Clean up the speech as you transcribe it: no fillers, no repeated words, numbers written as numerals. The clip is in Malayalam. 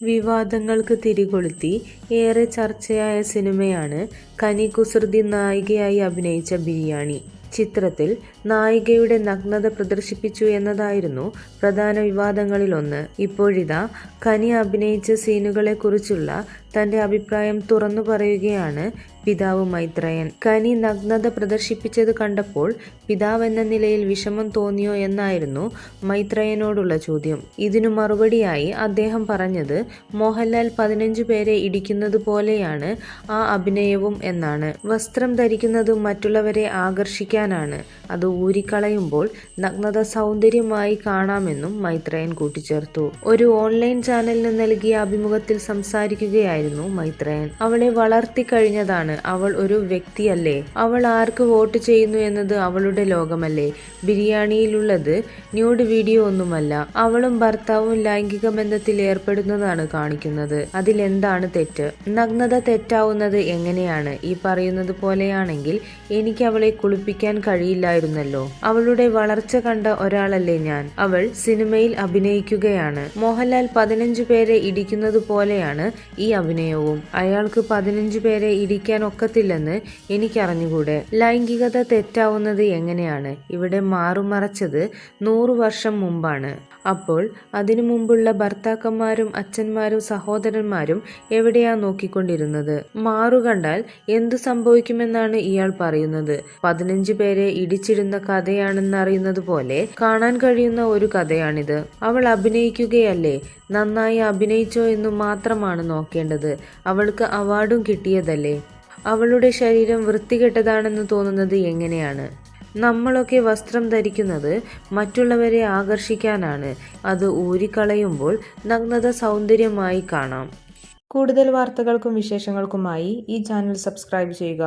വിവാദങ്ങൾക്ക് തിരികൊളുത്തി ഏറെ ചർച്ചയായ സിനിമയാണ് കനി കുസൃതി നായികയായി അഭിനയിച്ച ബിരിയാണി. ചിത്രത്തിൽ നായികയുടെ നഗ്നത പ്രദർശിപ്പിച്ചു എന്നതായിരുന്നു പ്രധാന വിവാദങ്ങളിലൊന്ന്. ഇപ്പോഴിതാ കനി അഭിനയിച്ച സീനുകളെക്കുറിച്ചുള്ള തന്റെ അഭിപ്രായം തുറന്നു പറയുകയാണ് പിതാവ് മൈത്രേയൻ. കനി നഗ്നത പ്രദർശിപ്പിച്ചത് കണ്ടപ്പോൾ പിതാവെന്ന നിലയിൽ വിഷമം തോന്നിയോ എന്നായിരുന്നു മൈത്രേയനോടുള്ള ചോദ്യം. ഇതിനു മറുപടിയായി അദ്ദേഹം പറഞ്ഞത് മോഹൻലാൽ 15 പേരെ ഇടിക്കുന്നത് പോലെയാണ് ആ അഭിനയവും എന്നാണ്. വസ്ത്രം ധരിക്കുന്നത് മറ്റുള്ളവരെ ആകർഷിക്കാനാണ്, അത് ഊരിക്കളയുമ്പോൾ നഗ്നത സൗന്ദര്യമായി കാണാമെന്നും മൈത്രേയൻ കൂട്ടിച്ചേർത്തു. ഒരു ഓൺലൈൻ ചാനലിന് നൽകിയ അഭിമുഖത്തിൽ സംസാരിക്കുകയായിരുന്നു മൈത്രേയൻ. അവളെ വളർത്തിക്കഴിഞ്ഞതാണ്, അവൾ ഒരു വ്യക്തിയല്ലേ, അവൾ ആർക്ക് വോട്ട് ചെയ്യുന്നു എന്നത് അവളുടെ ലോകമല്ലേ. ബിരിയാണിയിലുള്ളത് ന്യൂഡ് വീഡിയോ ഒന്നുമല്ല, അവളും ഭർത്താവും ലൈംഗിക ബന്ധത്തിൽ ഏർപ്പെടുന്നതാണ് കാണിക്കുന്നത്. അതിലെന്താണ് തെറ്റ്? നഗ്നത തെറ്റാവുന്നത് എങ്ങനെയാണ്? ഈ പറയുന്നത് പോലെയാണെങ്കിൽ എനിക്ക് അവളെ കുളിപ്പിക്കാൻ കഴിയില്ലായിരുന്നല്ലോ. അവളുടെ വളർച്ച കണ്ട ഒരാളല്ലേ ഞാൻ. അവൾ സിനിമയിൽ അഭിനയിക്കുകയാണ്. മോഹൻലാൽ 15 പേരെ ഇടിക്കുന്നത് പോലെയാണ് ഈ അഭിനയവും. അയാൾക്ക് 15 പേരെ ഇടിക്കാൻ ഒക്കത്തില്ലെന്ന് എനിക്കറിഞ്ഞുകൂടെ. ലൈംഗികത തെറ്റാവുന്നത് എങ്ങനെയാണ്? ഇവിടെ മാറുമറച്ചത് 100 വർഷം മുമ്പാണ്. അപ്പോൾ അതിനു മുമ്പുള്ള ഭർത്താക്കന്മാരും അച്ഛന്മാരും സഹോദരന്മാരും എവിടെയാ നോക്കിക്കൊണ്ടിരുന്നത്? മാറുകണ്ടാൽ എന്തു സംഭവിക്കുമെന്നാണ് ഇയാൾ പറയുന്നത്. 15 പേരെ ഇടിച്ചിടുന്ന കഥയാണെന്നറിയുന്നത് പോലെ കാണാൻ കഴിയുന്ന ഒരു കഥയാണിത്. അവൾ അഭിനയിക്കുകയല്ലേ, നന്നായി അഭിനയിച്ചോ എന്നു മാത്രമാണ് നോക്കേണ്ടത്. അവൾക്ക് അവാർഡും കിട്ടിയതല്ലേ. അവളുടെ ശരീരം വൃത്തികെട്ടതാണെന്ന് തോന്നുന്നത് എങ്ങനെയാണ്? നമ്മളൊക്കെ വസ്ത്രം ധരിക്കുന്നത് മറ്റുള്ളവരെ ആകർഷിക്കാനാണ്, അത് ഊരിക്കളയുമ്പോൾ നഗ്നത സൗന്ദര്യമായി കാണാം. കൂടുതൽ വാർത്തകൾക്കും വിശേഷങ്ങൾക്കുമായി ഈ ചാനൽ സബ്സ്ക്രൈബ് ചെയ്യുക.